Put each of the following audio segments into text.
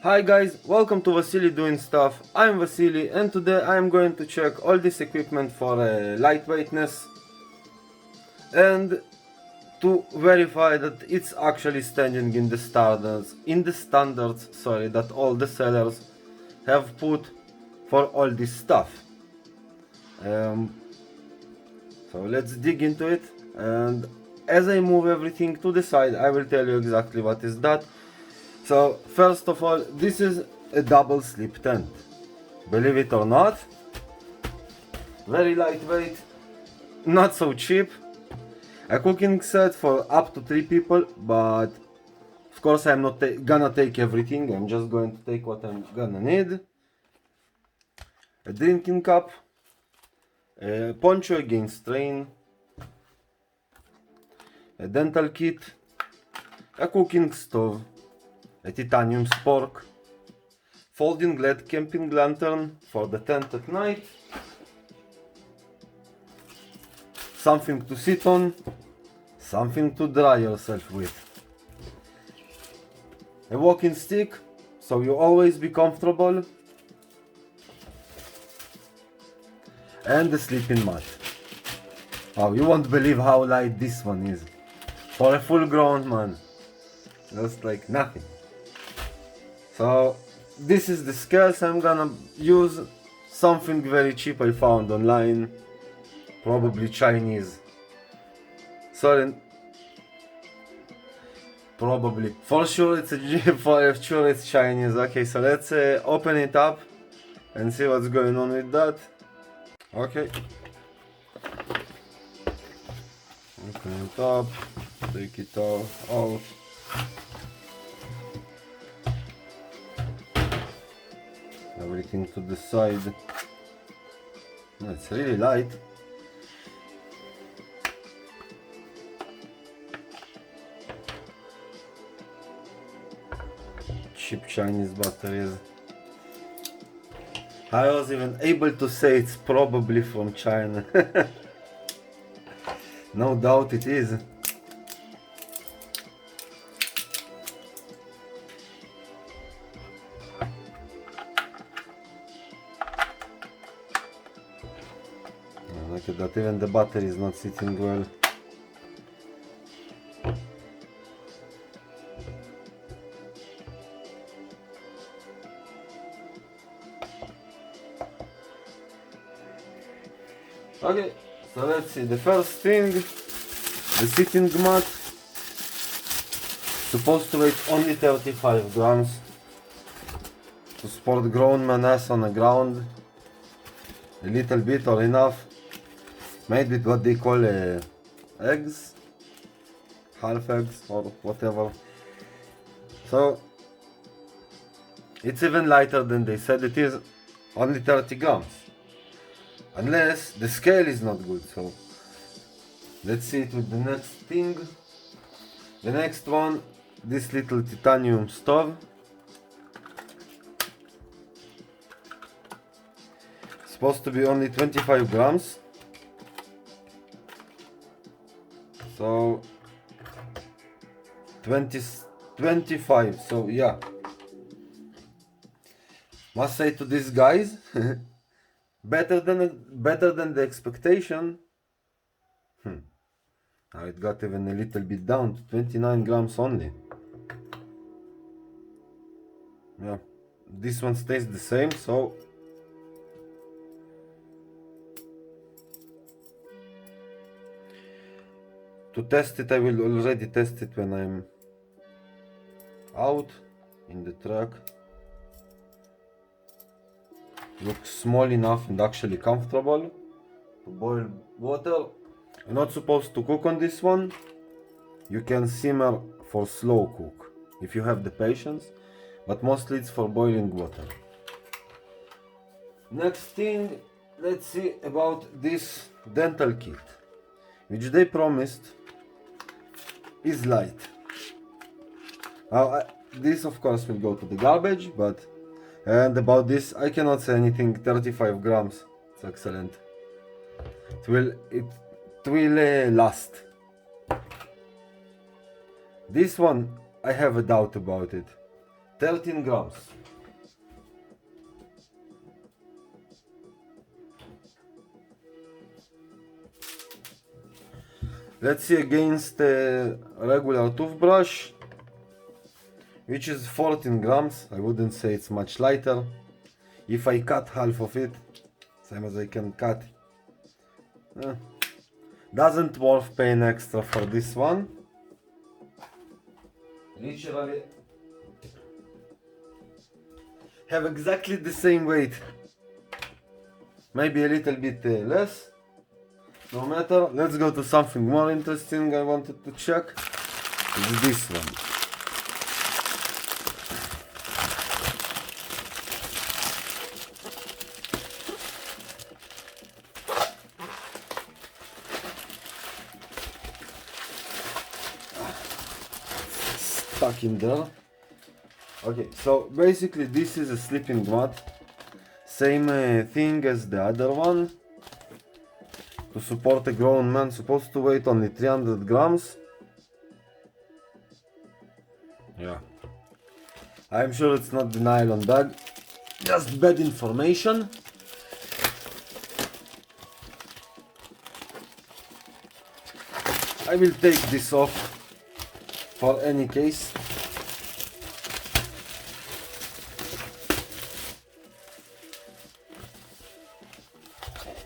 Hi guys, welcome to Vasily Doing Stuff. I'm Vasily and today I'm going to check all this equipment for lightweightness and to verify that it's actually standing in the standards that all the sellers have put for all this stuff. So let's dig into it, and as I move everything to the side I will tell you exactly what is that. So first of all, this is a double slip tent. Believe it or not, very lightweight, not so cheap. A cooking set for up to 3 people, but of course I'm not gonna take everything, I'm just going to take what I'm gonna need. A drinking cup, a poncho against rain, a dental kit, a cooking stove, a titanium spork, folding LED camping lantern for the tent at night, something to sit on, something to dry yourself with, a walking stick so you always be comfortable, and a sleeping mat. Oh, you won't believe how light this one is for a full grown man, just like nothing. So this is the scales I'm gonna use, something very cheap I found online, probably Chinese. Sorry, probably, for sure it's for sure it's Chinese. Okay, so let's open it up and see what's going on with that. Okay, open it up, take it all out. Everything to the side. It's really light. Cheap Chinese batteries. I was even able to say it's probably from China. No doubt it is. Look at that, even the battery is not sitting well. Okay, so let's see. The first thing, the sitting mat, supposed to weigh only 35 grams to support grown man ass on the ground. A little bit or enough. Made with what they call eggs, half eggs or whatever. So it's even lighter than they said it is, only 30 grams. Unless the scale is not good. So let's see it with the next thing. The next one, this little titanium stove. Supposed to be only 25 grams. So 25, so yeah. Must say to these guys, better than the expectation. Now it got even a little bit down to 29 grams only. Yeah, this one stays the same, so to test it, I will already test it when I'm out in the truck. Looks small enough and actually comfortable to boil water. You're not supposed to cook on this one. You can simmer for slow cook if you have the patience, but mostly it's for boiling water. Next thing, let's see about this dental kit, which they promised is light. This of course will go to the garbage, and about this I cannot say anything. 35 grams, it's excellent. It will last. This one I have a doubt about it. 13 grams. Let's see against a regular toothbrush, which is 14 grams. I wouldn't say it's much lighter. If I cut half of it, same as I can cut, doesn't worth paying extra for this one. Literally have exactly the same weight, maybe a little bit less. No matter. Let's go to something more interesting I wanted to check. It's this one. Stuck in there. Okay, so basically this is a sleeping mat. Same thing as the other one. To support a grown man, supposed to weigh only 300 grams. Yeah. I'm sure it's not the nylon bag. Just bad information. I will take this off for any case.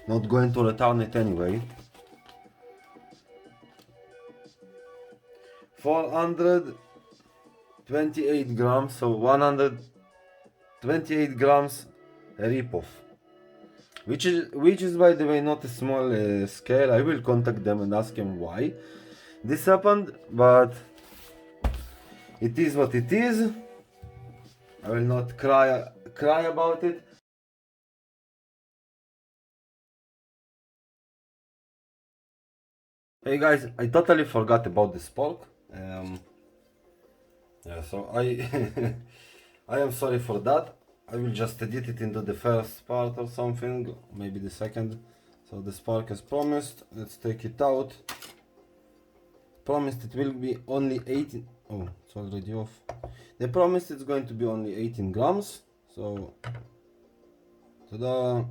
Not going to return it anyway. 428 grams, so 128 grams rip-off. Which is by the way not a small scale. I will contact them and ask them why this happened, but it is what it is. I will not cry about it. Hey guys, I totally forgot about the spork. Yeah, so I I am sorry for that. I will just edit it into the first part or something, maybe the second. So the spark as promised. Let's take it out. Promised it will be only 18. Oh, it's already off. They promised it's going to be only 18 grams. So, ta-da!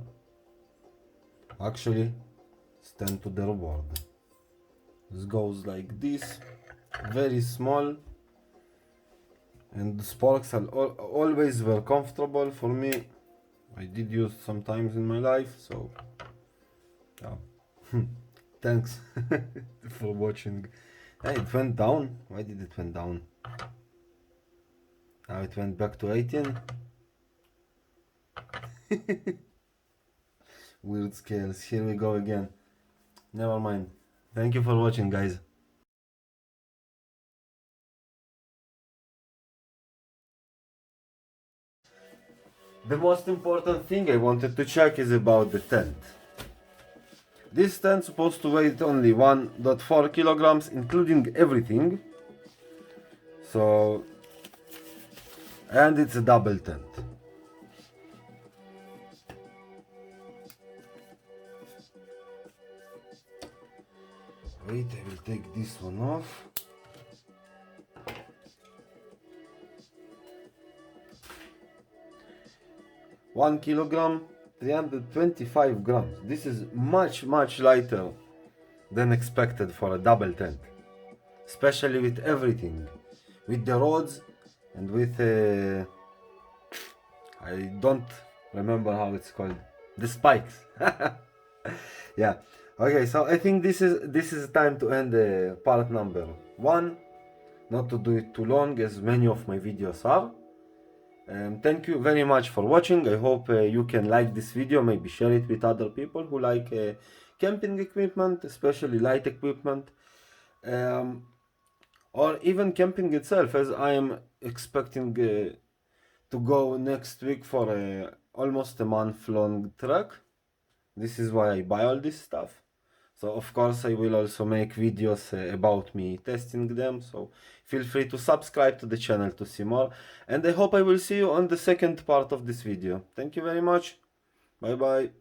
Actually, stand to the reward. This goes like this, very small, and the sparks are always were comfortable for me. I did use sometimes in my life, so yeah. Thanks for watching. Hey, it went down. Why did it went down? Now it went back to 18. Weird scales. Here we go again. Never mind. Thank you for watching, guys. The most important thing I wanted to check is about the tent. This tent is supposed to weigh only 1.4 kilograms, including everything. So, and it's a double tent. Wait, I will take this one off. One kilogram, 325 grams. This is much lighter than expected for a double tent, especially with everything, with the rods and with I don't remember how it's called, the spikes. Yeah. Okay, so I think this is time to end part number 1. Not to do it too long, as many of my videos are. Thank you very much for watching. I hope you can like this video, maybe share it with other people who like camping equipment, especially light equipment, or even camping itself, as I am expecting to go next week for almost a month-long trek. This is why I buy all this stuff. So of course I will also make videos about me testing them, so feel free to subscribe to the channel to see more, and I hope I will see you on the second part of this video. Thank you very much. Bye bye.